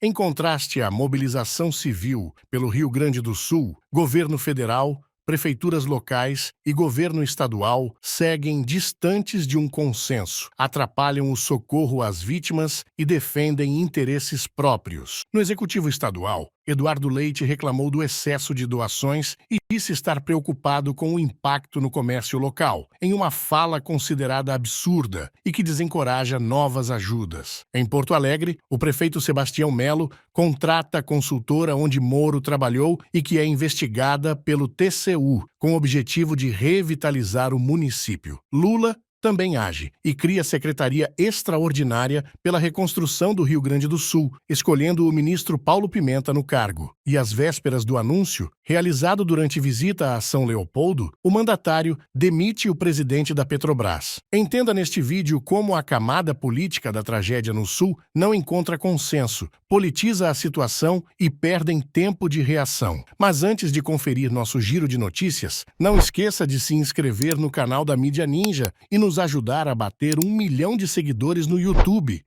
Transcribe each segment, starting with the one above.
Em contraste à mobilização civil pelo Rio Grande do Sul, governo federal, prefeituras locais e governo estadual seguem distantes de um consenso, atrapalham o socorro às vítimas e defendem interesses próprios. No Executivo Estadual, Eduardo Leite reclamou do excesso de doações e disse estar preocupado com o impacto no comércio local, em uma fala considerada absurda e que desencoraja novas ajudas. Em Porto Alegre, o prefeito Sebastião Melo contrata a consultora onde Moro trabalhou e que é investigada pelo TCU, com o objetivo de revitalizar o município. Lula também age e cria secretaria extraordinária pela reconstrução do Rio Grande do Sul, escolhendo o ministro Paulo Pimenta no cargo. E às vésperas do anúncio, realizado durante visita a São Leopoldo, o mandatário demite o presidente da Petrobras. Entenda neste vídeo como a camada política da tragédia no Sul não encontra consenso, politiza a situação e perdem tempo de reação. Mas antes de conferir nosso giro de notícias, não esqueça de se inscrever no canal da Mídia Ninja e nos ajudar a bater 1 milhão de seguidores no YouTube.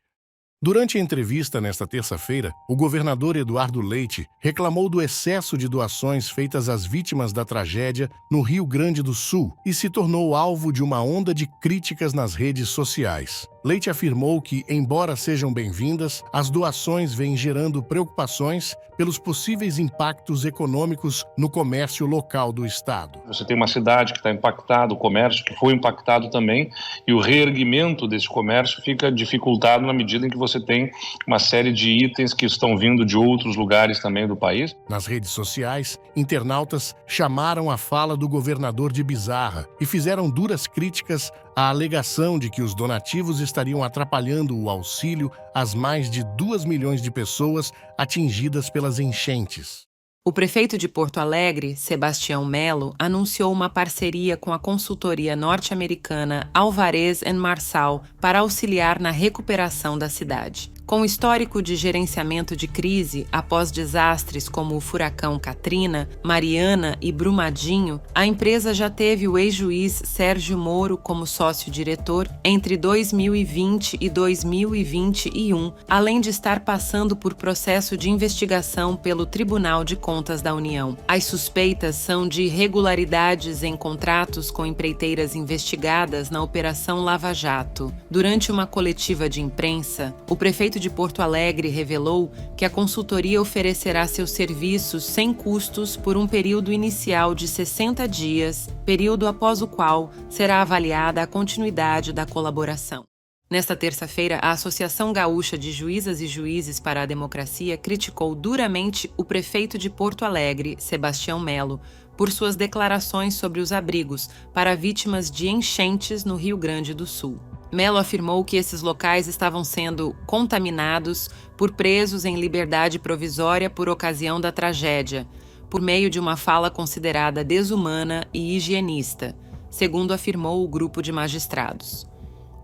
Durante a entrevista nesta terça-feira, o governador Eduardo Leite reclamou do excesso de doações feitas às vítimas da tragédia no Rio Grande do Sul e se tornou alvo de uma onda de críticas nas redes sociais. Leite afirmou que, embora sejam bem-vindas, as doações vêm gerando preocupações pelos possíveis impactos econômicos no comércio local do estado. Você tem uma cidade que está impactada, o comércio que foi impactado também, e o reerguimento desse comércio fica dificultado na medida em que você tem uma série de itens que estão vindo de outros lugares também do país. Nas redes sociais, internautas chamaram a fala do governador de bizarra e fizeram duras críticas à alegação de que os donativos estariam atrapalhando o auxílio às mais de 2 milhões de pessoas atingidas pelas enchentes. O prefeito de Porto Alegre, Sebastião Melo, anunciou uma parceria com a consultoria norte-americana Alvarez & Marsal para auxiliar na recuperação da cidade. Com histórico de gerenciamento de crise após desastres como o furacão Katrina, Mariana e Brumadinho, a empresa já teve o ex-juiz Sérgio Moro como sócio-diretor entre 2020 e 2021, além de estar passando por processo de investigação pelo Tribunal de Contas da União. As suspeitas são de irregularidades em contratos com empreiteiras investigadas na Operação Lava Jato. Durante uma coletiva de imprensa, o prefeito de Porto Alegre revelou que a consultoria oferecerá seus serviços sem custos por um período inicial de 60 dias, período após o qual será avaliada a continuidade da colaboração. Nesta terça-feira, a Associação Gaúcha de Juízas e Juízes para a Democracia criticou duramente o prefeito de Porto Alegre, Sebastião Melo, por suas declarações sobre os abrigos para vítimas de enchentes no Rio Grande do Sul. Melo afirmou que esses locais estavam sendo contaminados por presos em liberdade provisória por ocasião da tragédia, por meio de uma fala considerada desumana e higienista, segundo afirmou o grupo de magistrados.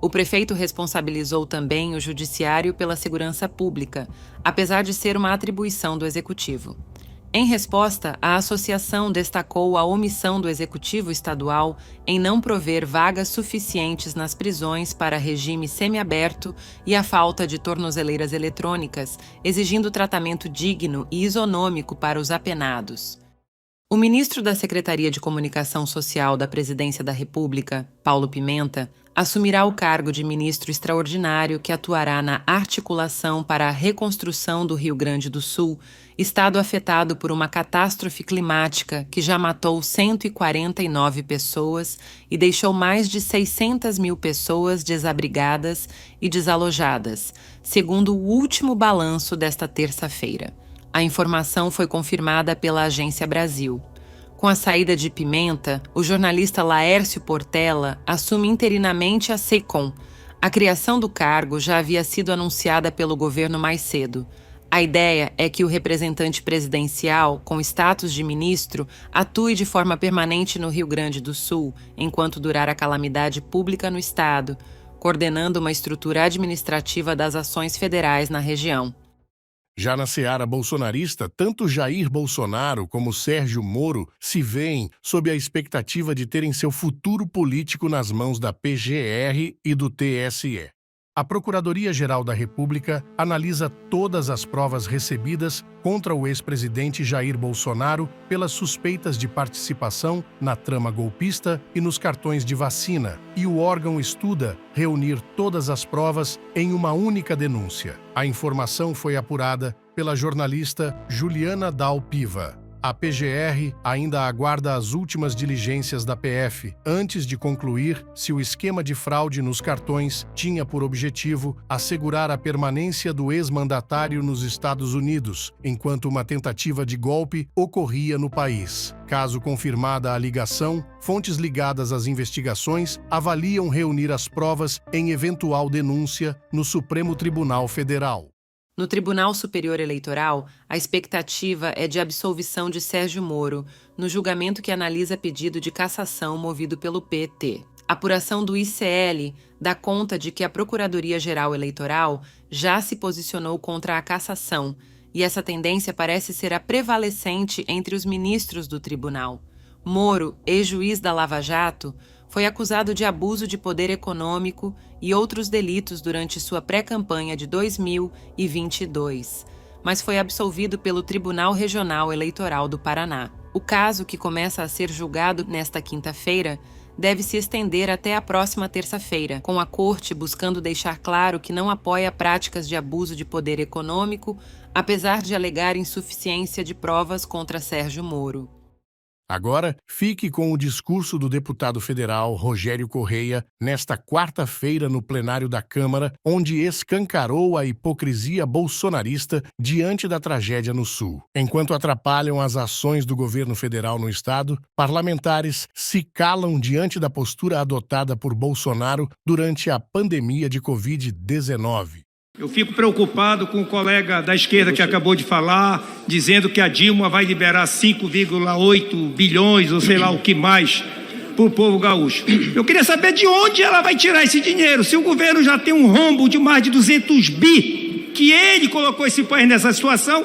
O prefeito responsabilizou também o judiciário pela segurança pública, apesar de ser uma atribuição do executivo. Em resposta, a associação destacou a omissão do Executivo Estadual em não prover vagas suficientes nas prisões para regime semiaberto e a falta de tornozeleiras eletrônicas, exigindo tratamento digno e isonômico para os apenados. O ministro da Secretaria de Comunicação Social da Presidência da República, Paulo Pimenta, assumirá o cargo de ministro extraordinário que atuará na articulação para a reconstrução do Rio Grande do Sul, estado afetado por uma catástrofe climática que já matou 149 pessoas e deixou mais de 600 mil pessoas desabrigadas e desalojadas, segundo o último balanço desta terça-feira. A informação foi confirmada pela Agência Brasil. Com a saída de Pimenta, o jornalista Laércio Portela assume interinamente a SECOM. A criação do cargo já havia sido anunciada pelo governo mais cedo. A ideia é que o representante presidencial, com status de ministro, atue de forma permanente no Rio Grande do Sul, enquanto durar a calamidade pública no estado, coordenando uma estrutura administrativa das ações federais na região. Já na seara bolsonarista, tanto Jair Bolsonaro como Sérgio Moro se veem sob a expectativa de terem seu futuro político nas mãos da PGR e do TSE. A Procuradoria-Geral da República analisa todas as provas recebidas contra o ex-presidente Jair Bolsonaro pelas suspeitas de participação na trama golpista e nos cartões de vacina, e o órgão estuda reunir todas as provas em uma única denúncia. A informação foi apurada pela jornalista Juliana Dal Piva. A PGR ainda aguarda as últimas diligências da PF antes de concluir se o esquema de fraude nos cartões tinha por objetivo assegurar a permanência do ex-mandatário nos Estados Unidos, enquanto uma tentativa de golpe ocorria no país. Caso confirmada a ligação, fontes ligadas às investigações avaliam reunir as provas em eventual denúncia no Supremo Tribunal Federal. No Tribunal Superior Eleitoral, a expectativa é de absolvição de Sérgio Moro, no julgamento que analisa pedido de cassação movido pelo PT. A apuração do ICL dá conta de que a Procuradoria-Geral Eleitoral já se posicionou contra a cassação, e essa tendência parece ser a prevalecente entre os ministros do tribunal. Moro, ex-juiz da Lava Jato, foi acusado de abuso de poder econômico e outros delitos durante sua pré-campanha de 2022, mas foi absolvido pelo Tribunal Regional Eleitoral do Paraná. O caso, que começa a ser julgado nesta quinta-feira, deve se estender até a próxima terça-feira, com a Corte buscando deixar claro que não apoia práticas de abuso de poder econômico, apesar de alegar insuficiência de provas contra Sérgio Moro. Agora, fique com o discurso do deputado federal Rogério Correia nesta quarta-feira no plenário da Câmara, onde escancarou a hipocrisia bolsonarista diante da tragédia no Sul. Enquanto atrapalham as ações do governo federal no estado, parlamentares se calam diante da postura adotada por Bolsonaro durante a pandemia de Covid-19. Eu fico preocupado com o colega da esquerda que acabou de falar, dizendo que a Dilma vai liberar 5,8 bilhões, ou sei lá o que mais, para o povo gaúcho. Eu queria saber de onde ela vai tirar esse dinheiro, se o governo já tem um rombo de mais de 200 bi, que ele colocou esse país nessa situação,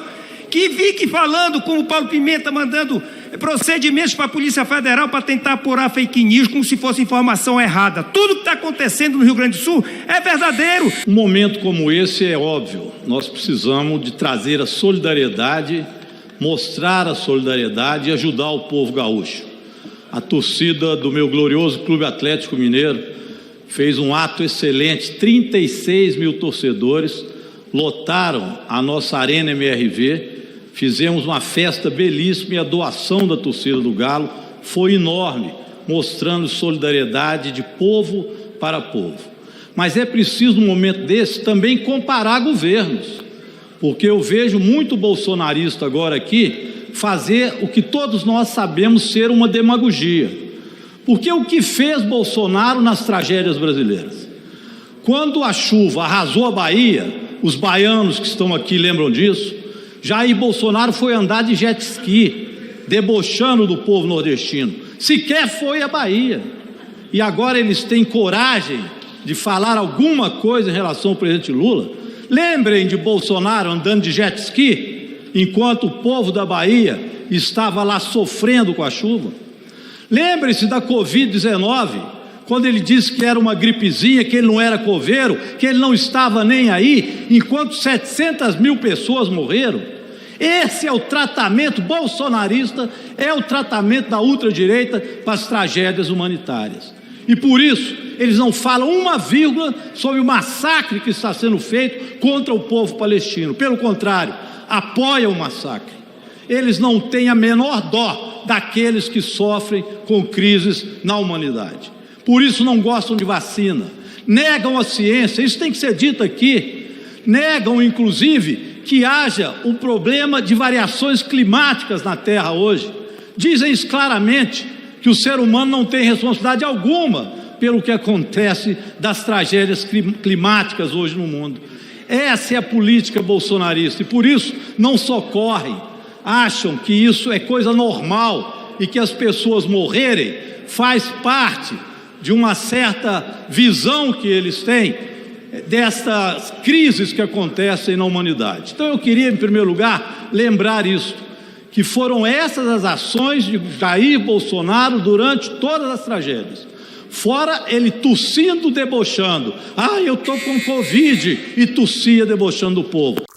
que fique falando como o Paulo Pimenta mandando procedimentos para a Polícia Federal para tentar apurar fake news como se fosse informação errada. Tudo que está acontecendo no Rio Grande do Sul é verdadeiro. Um momento como esse é óbvio. Nós precisamos de trazer a solidariedade, mostrar a solidariedade e ajudar o povo gaúcho. A torcida do meu glorioso Clube Atlético Mineiro fez um ato excelente. 36 mil torcedores lotaram a nossa Arena MRV. Fizemos uma festa belíssima e a doação da torcida do Galo foi enorme, mostrando solidariedade de povo para povo. Mas é preciso, num momento desse, também comparar governos, porque eu vejo muito bolsonarista agora aqui fazer o que todos nós sabemos ser uma demagogia. Porque o que fez Bolsonaro nas tragédias brasileiras? Quando a chuva arrasou a Bahia, os baianos que estão aqui lembram disso, Jair Bolsonaro foi andar de jet ski, debochando do povo nordestino. Sequer foi à Bahia. E agora eles têm coragem de falar alguma coisa em relação ao presidente Lula. Lembrem de Bolsonaro andando de jet ski, enquanto o povo da Bahia estava lá sofrendo com a chuva. Lembrem-se da Covid-19, quando ele disse que era uma gripezinha, que ele não era coveiro, que ele não estava nem aí, enquanto 700 mil pessoas morreram. Esse é o tratamento bolsonarista, é o tratamento da ultradireita para as tragédias humanitárias. E por isso, eles não falam uma vírgula sobre o massacre que está sendo feito contra o povo palestino. Pelo contrário, apoiam o massacre. Eles não têm a menor dó daqueles que sofrem com crises na humanidade. Por isso não gostam de vacina, negam a ciência, isso tem que ser dito aqui, negam inclusive que haja um problema de variações climáticas na Terra hoje, dizem isso claramente, que o ser humano não tem responsabilidade alguma pelo que acontece das tragédias climáticas hoje no mundo. Essa é a política bolsonarista e por isso não socorrem, acham que isso é coisa normal e que as pessoas morrerem faz parte de uma certa visão que eles têm destas crises que acontecem na humanidade. Então eu queria, em primeiro lugar, lembrar isso, que foram essas as ações de Jair Bolsonaro durante todas as tragédias. Fora ele tossindo, debochando. Ah, eu estou com Covid, e tossia, debochando o povo.